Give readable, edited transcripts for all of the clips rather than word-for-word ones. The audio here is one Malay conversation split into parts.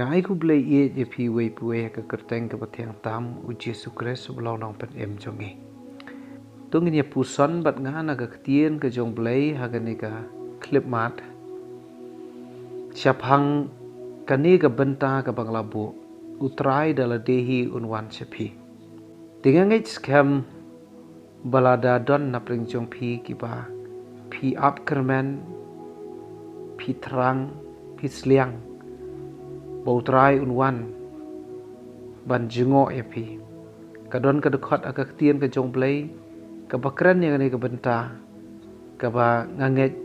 ngai ku blai ye je phi wei puwe ka kerteng ka pathiang tam u Jesu Christ belau nang pen em jonge tungin ye puson bat ngana ka ktien ka jong blai hagani ka clip mat siaphang kani ka benta ka banglabu utrai dala dehi unwan sepi tingangai scam balada don na pring jong phi kiba phi up kermen phi terang phi sliang bautrai unwan ban jingo epi kadon ka dekhot akak tien ka jong blai ka bakran yang ni ka benta ka ba nganget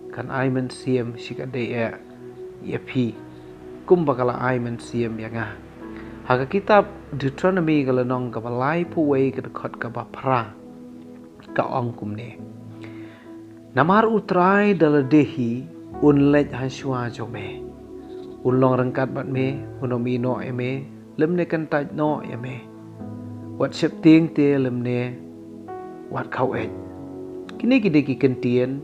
kan aimen siem sikade epi kum bakala aimen siem yanga haka kitab Deuteronomy ka lanong ka balai puwei ka dekhot ka ba pra ka ong kumne namar utrai dala dehi unlej hanswa jome unlong rangkat bat me unomi no eme lemne kan taj no eme wat sep ting te lemne wat khau et kini ki kentien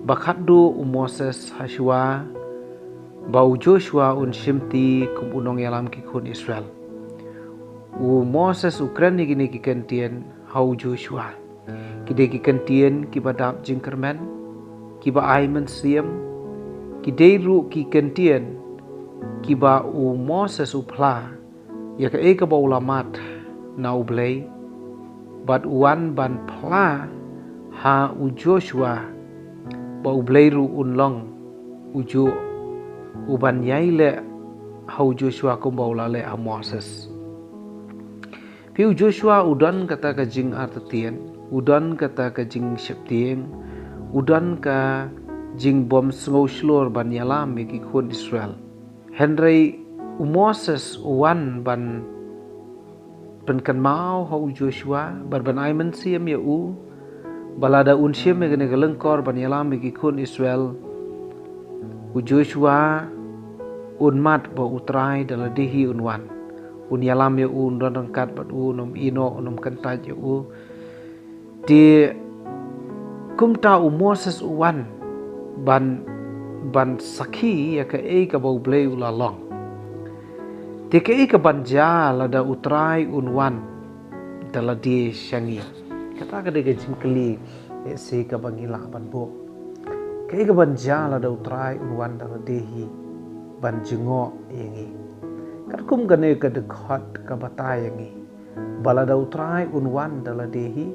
bakhat du Moses Hashua bau Joshua un shimti kum unong yalam ki khun Israel u Moses ukran ni ki kentien hau Joshua ki kentien ki badap jingkermen ki ba aiman siem ki deiru ki kentien ki ba u Moses upla ya ka eka ba ulamat na ublay bat uan ban pla ha u Joshua ba ublay ru unlong uju uban yaile ha u Joshua kum ba ulale ha Moses pi u Joshua udan kata ka jing artatien udan kata ka jing septieng udan ka jing bom sngau shlor ban yalam ki khun Israel Henry u Moses uwan ban penkan mau ha u Joshua ban aiman siem ya u balada un siem me gane galengkor ban yalam ki khun Israel u Joshua un mat ba utrai dala dehi unwan un yalam ya u don rangkat bat u nom ino nom kantaj ya u di kumta u Moses uwan ban sakhi ya ka e ka bau blei ula long te ka e ka banja lada utrai unwan dala di shangi kata ka de ka jingkli e se ka bangila ban bo ka e ka banja lada utrai unwan dala dehi ban jingo yangi kat kum gane ka de khot ka batai yangi balada utrai unwan dala dehi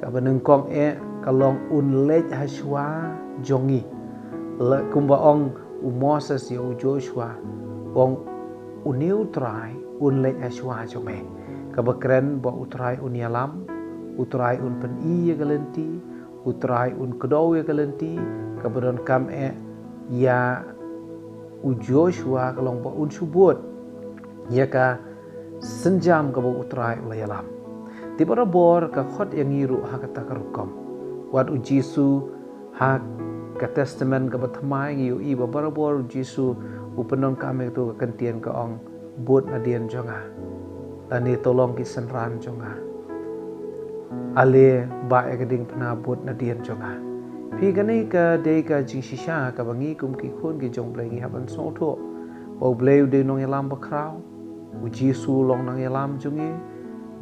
ka banengkong e kalong unlej haswa jongi la kumba ong u Moses ya u Joshua ong uniu trai unlej haswa jome ka bakren ba utrai unialam utrai un pen I ya galenti utrai un kedau ya galenti ka badon kam e ya u Joshua kalong ba un subut ya ka senjam ka ba utrai ulayalam ti barabor ka khot yang ngiru ha kata karukom wat u Jisu ha ka testament ka bathamai ngi i ba barabor Jisu upenon kame tu ka kentien ka ong bot nadien jonga tani tolong ki senran jonga ale ba e gading pna bot nadien jonga phi gani ka de ka jingshisha ka bangi kum ki khun ki jong blai ngi haban so tho bo blai de nong yalam ba krau u Jisu long nang yalam jongi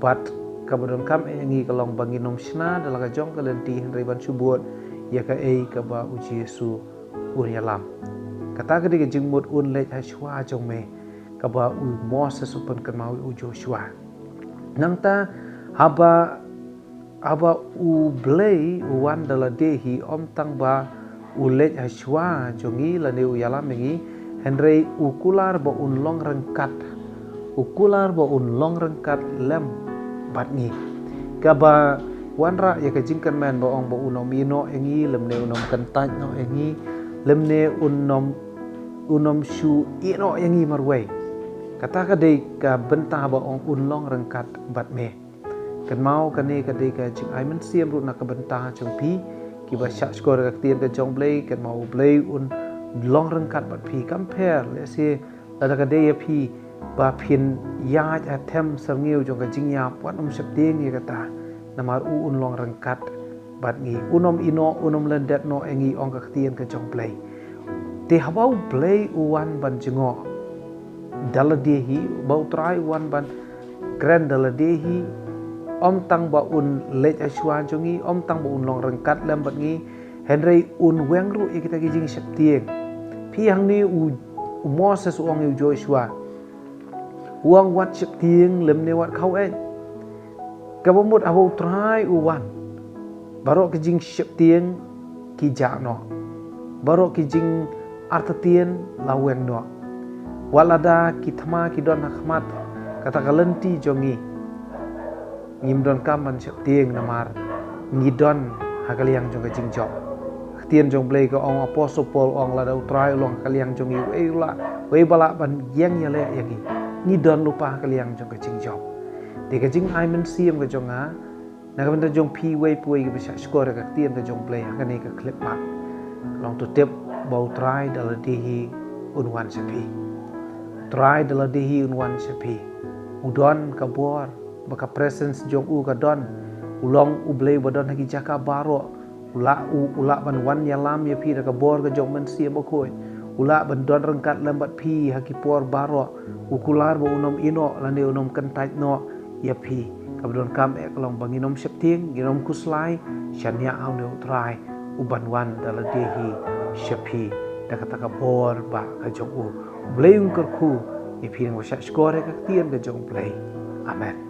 bat kabadon kam e ngi kalong bangi nom shna dalaga jong ka lenti henry ban subut ya ka e ka ba u Jesu un yalam kata ka de jingmut un lej ha shwa jong me ka ba u Moses upan kan mau u Joshua nangta haba u blei u wan dala dehi om tang ba u lej ha shwa jongi la ne u yalam ngi henry u kular ba un long rangkat ukular ba un long rangkat lem bat ngi kaba wanra ya ka jingkan man ba ong ba unom ino engi lemne unom kantaj no engi lemne unom shu ino engi marway kata ka de ka benta ba ong unlong rangkat bat me kan mau ka ne ka de ka jing ai man siam ru na ka benta chung pi ki ba sha skor ka tien ka jong blei kan mau blei un long rangkat bat pi compare le se la ka de ya pi ba phin ya athem sangiu jong ka jingya wat om septing ya kata namar u unlong rangkat bat ngi unom ino unom lendet no engi ong ka tien ka jong blei te habau blei uwan ban jingo daladehi bau trai wan ban grand daladehi om tang ba un lej aswan jongi om tang ba un long rengkat lambat ngi henry un wengru kita gijing septieng pi hang ni u moses uang yu joshua uang wat septieng lem ne wat khau en kabamut abu trai uwan barok kijing septieng ki ja no barok kijing artatien laweng no walada kitma kidon hakmat kata kalenti jongi ngimdon kaman septieng namar ngidon hakaliang jong kijing job tien jong blei ko ong apostle Paul ong lada utrai long kaliang jong yu wei bala ban yang yale yagi ngidon lupa kaliang jong kijing job de kijing aimen siem ke jonga na ka benda jong pi wei puai ke bisa skor ka tien ke jong play ka ni ka clip mat long tu tip bau try dala dihi unwan sepi try dala dihi unwan sepi udon ka bor baka presence jong u ka don ulong u blei bodon hagi jaka baro ula ban wan yalam ya pi ka bor ka jong men sia bokoi ula ban don rengkat lambat pi hagi por baro ukular bo unom ino lande unom kentait no ya pi kabdon kam ek long banginom septing ginom kuslai shania au ne utrai uban wan dala dehi shepi dakata ka bor ba ka jong u blei un ku ipi ng wasa skore ka tien ka jong blei amen.